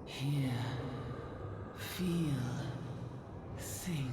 Hear, feel, think.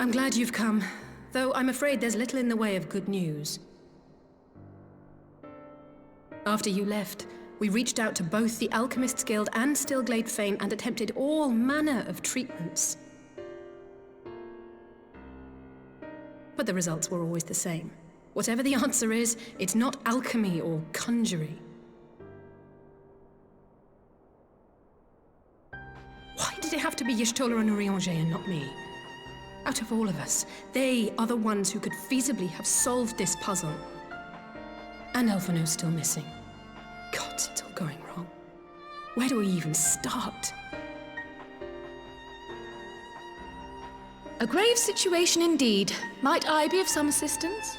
I'm glad you've come, though I'm afraid there's little in the way of good news. After you left, we reached out to both the Alchemists Guild and Stillglade Fane and attempted all manner of treatments. But the results were always the same. Whatever the answer is, it's not alchemy or conjuring. Why did it have to be Y'shtola and Urianger and not me? Out of all of us, they are the ones who could feasibly have solved this puzzle. And Alphino's still missing. God, it's all going wrong. Where do we even start? A grave situation indeed. Might I be of some assistance?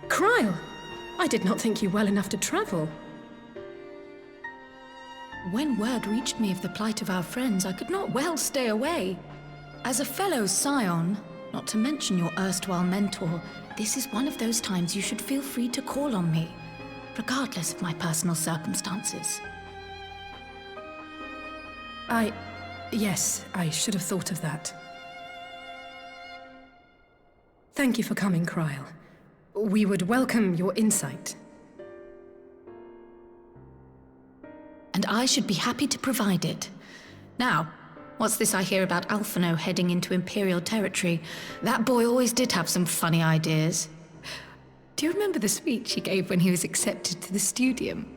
Kryle! I did not think you well enough to travel. When word reached me of the plight of our friends, I could not well stay away. As a fellow scion, not to mention your erstwhile mentor, this is one of those times you should feel free to call on me, regardless of my personal circumstances. Yes, I should have thought of that. Thank you for coming, Kryle. We would welcome your insight. And I should be happy to provide it. Now, what's this I hear about Alphino heading into Imperial territory? That boy always did have some funny ideas. Do you remember the speech he gave when he was accepted to the Studium?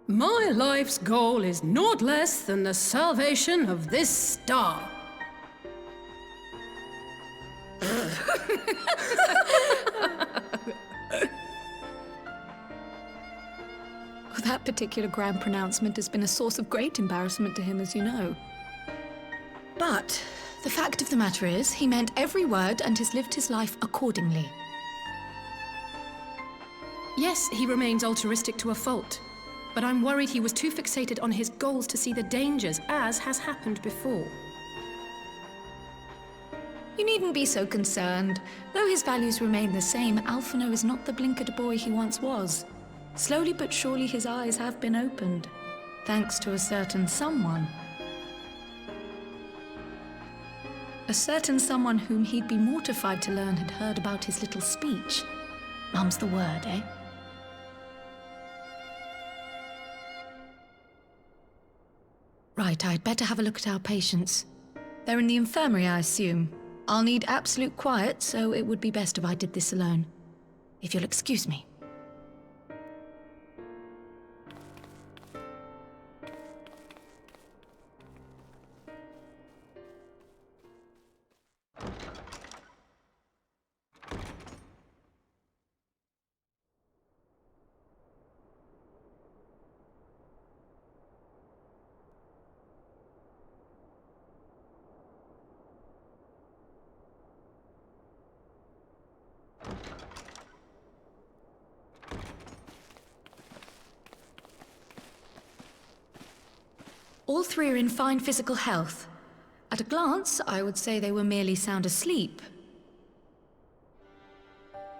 My life's goal is naught less than the salvation of this star. That particular grand pronouncement has been a source of great embarrassment to him, as you know. But the fact of the matter is, he meant every word and has lived his life accordingly. Yes, he remains altruistic to a fault, but I'm worried he was too fixated on his goals to see the dangers, as has happened before. You needn't be so concerned. Though his values remain the same, Alphino is not the blinkered boy he once was. Slowly but surely his eyes have been opened, thanks to a certain someone. A certain someone whom he'd be mortified to learn had heard about his little speech. Mum's the word, eh? Right, I'd better have a look at our patients. They're in the infirmary, I assume. I'll need absolute quiet, so it would be best if I did this alone. If you'll excuse me. All three are in fine physical health. At a glance, I would say they were merely sound asleep.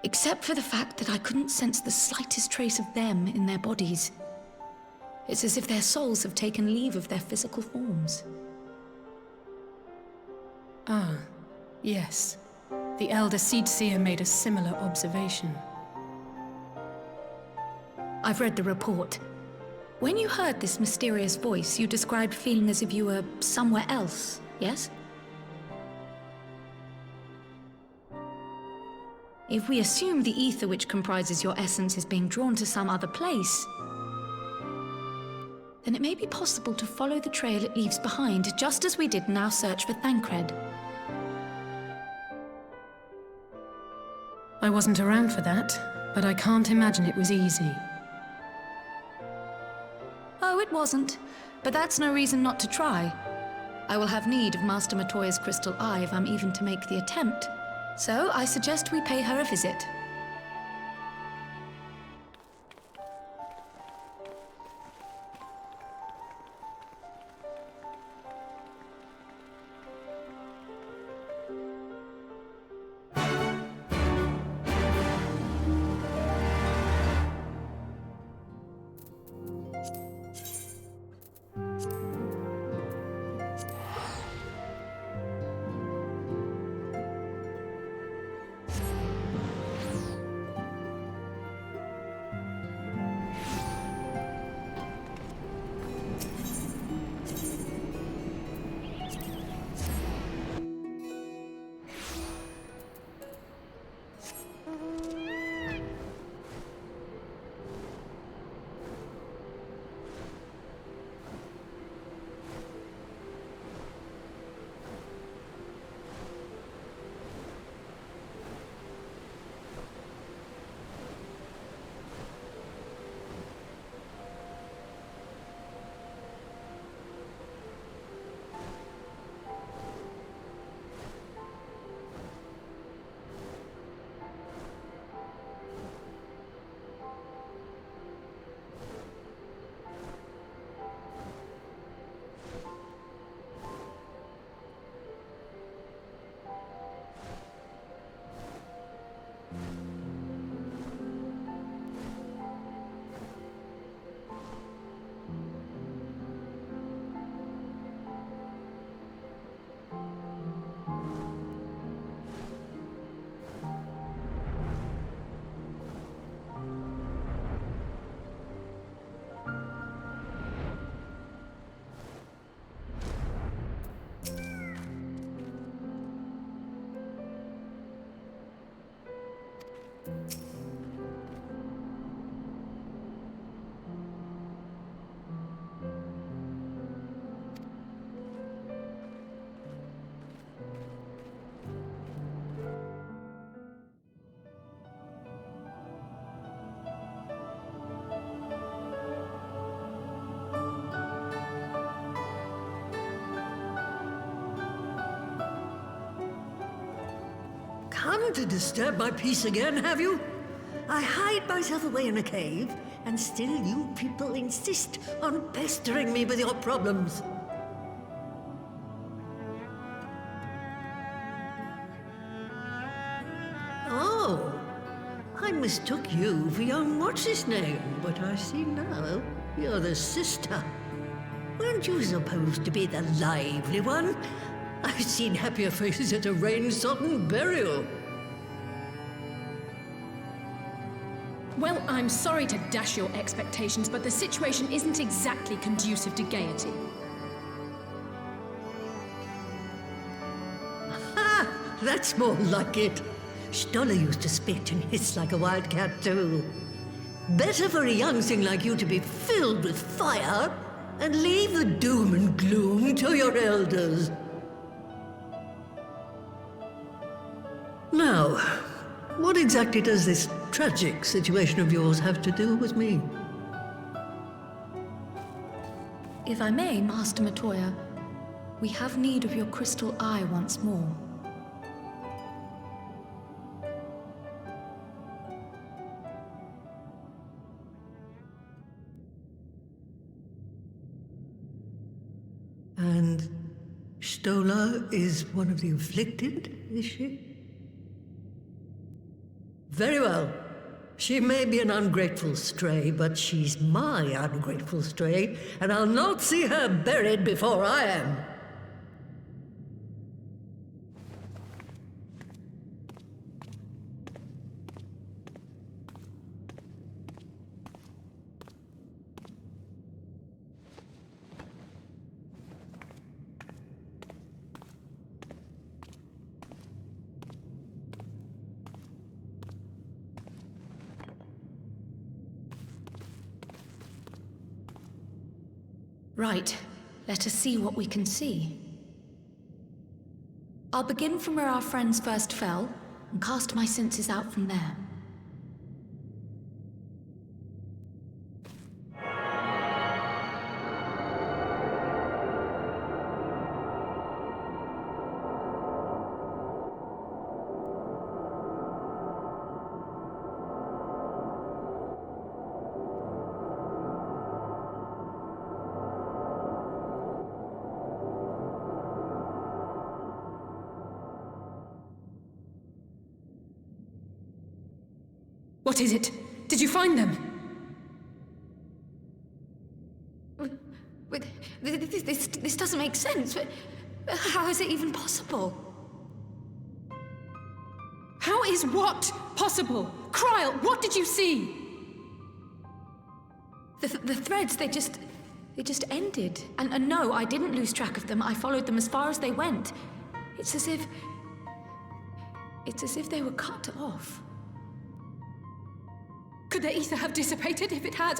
Except for the fact that I couldn't sense the slightest trace of them in their bodies. It's as if their souls have taken leave of their physical forms. Ah, yes. The Elder Seedseer made a similar observation. I've read the report. When you heard this mysterious voice, you described feeling as if you were somewhere else, yes? If we assume the ether which comprises your essence is being drawn to some other place, then it may be possible to follow the trail it leaves behind, just as we did in our search for Thancred. I wasn't around for that, but I can't imagine it was easy. Oh, it wasn't. But that's no reason not to try. I will have need of Master Matoya's crystal eye if I'm even to make the attempt. So I suggest we pay her a visit. Come to disturb my peace again, have you? I hide myself away in a cave, and still you people insist on pestering me with your problems. Oh, I mistook you for young what's-his-name, but I see now you're the sister. Weren't you supposed to be the lively one? I've seen happier faces at a rain-sodden burial. Well, I'm sorry to dash your expectations, but the situation isn't exactly conducive to gaiety. Ha! That's more like it. Stoller used to spit and hiss like a wildcat too. Better for a young thing like you to be filled with fire and leave the doom and gloom to your elders. Now, what exactly does this tragic situation of yours have to do with me? If I may, Master Matoya, we have need of your crystal eye once more. And Stoller is one of the afflicted, is she? Very well. She may be an ungrateful stray, but she's my ungrateful stray, and I'll not see her buried before I am. Right, let us see what we can see. I'll begin from where our friends first fell, and cast my senses out from there. What is it? Did you find them? This doesn't make sense. How is it even possible? How is what possible? Kryl, what did you see? The threads, they just ended. And no, I didn't lose track of them. I followed them as far as they went. It's as if they were cut off. Could their ether have dissipated if it had?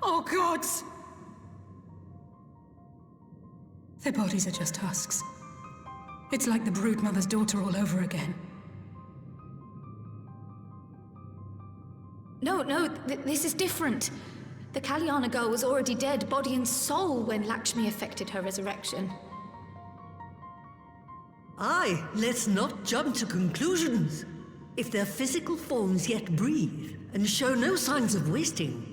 Oh gods! Their bodies are just husks. It's like the broodmother's daughter all over again. No, this is different. The Kalyana girl was already dead, body and soul, when Lakshmi effected her resurrection. Aye, let's not jump to conclusions. If their physical forms yet breathe, and show no signs of wasting,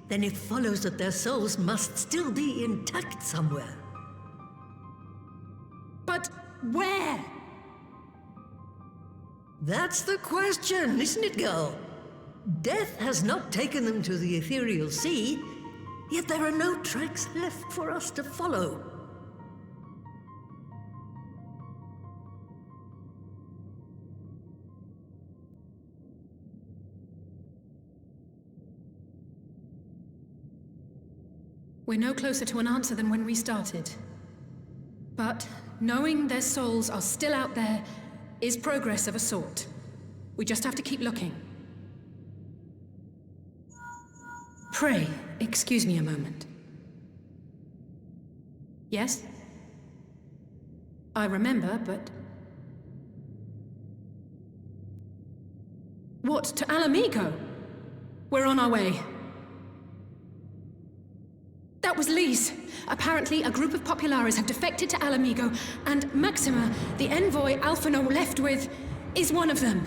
then it follows that their souls must still be intact somewhere. But where? That's the question, isn't it, girl? Death has not taken them to the ethereal sea, yet there are no tracks left for us to follow. We're no closer to an answer than when we started. But knowing their souls are still out there is progress of a sort. We just have to keep looking. Pray, excuse me a moment. Yes? I remember, but... What, to Alamigo? We're on our way. That was Lise. Apparently, a group of Populares have defected to Alamigo, and Maxima, the envoy Alphino left with, is one of them.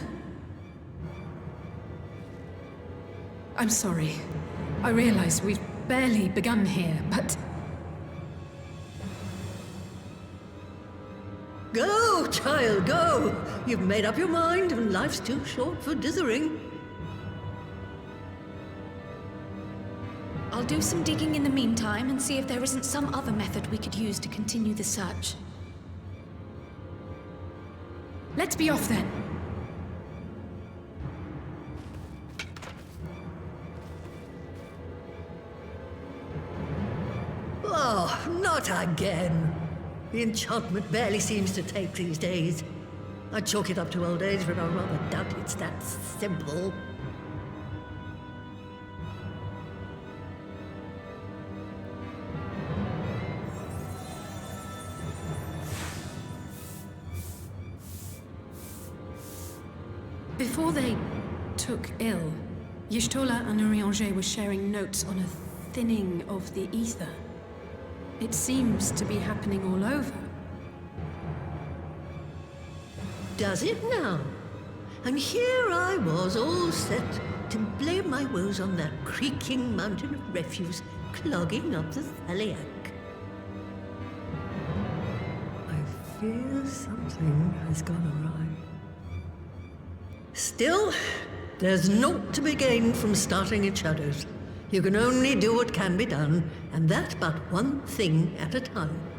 I'm sorry. I realize we've barely begun here, but... Go, child, go! You've made up your mind, and life's too short for dithering. I'll do some digging in the meantime and see if there isn't some other method we could use to continue the search. Let's be off then. Oh, not again. The enchantment barely seems to take these days. I chalk it up to old age, but I rather doubt it's that simple. Before they took ill, Y'shtola and Urianger were sharing notes on a thinning of the ether. It seems to be happening all over. Does it now? And here I was, all set to blame my woes on that creaking mountain of refuse clogging up the Thaliac. I fear something has gone awry. Still, There's naught to be gained from starting in shadows. You can only do what can be done, and that but one thing at a time.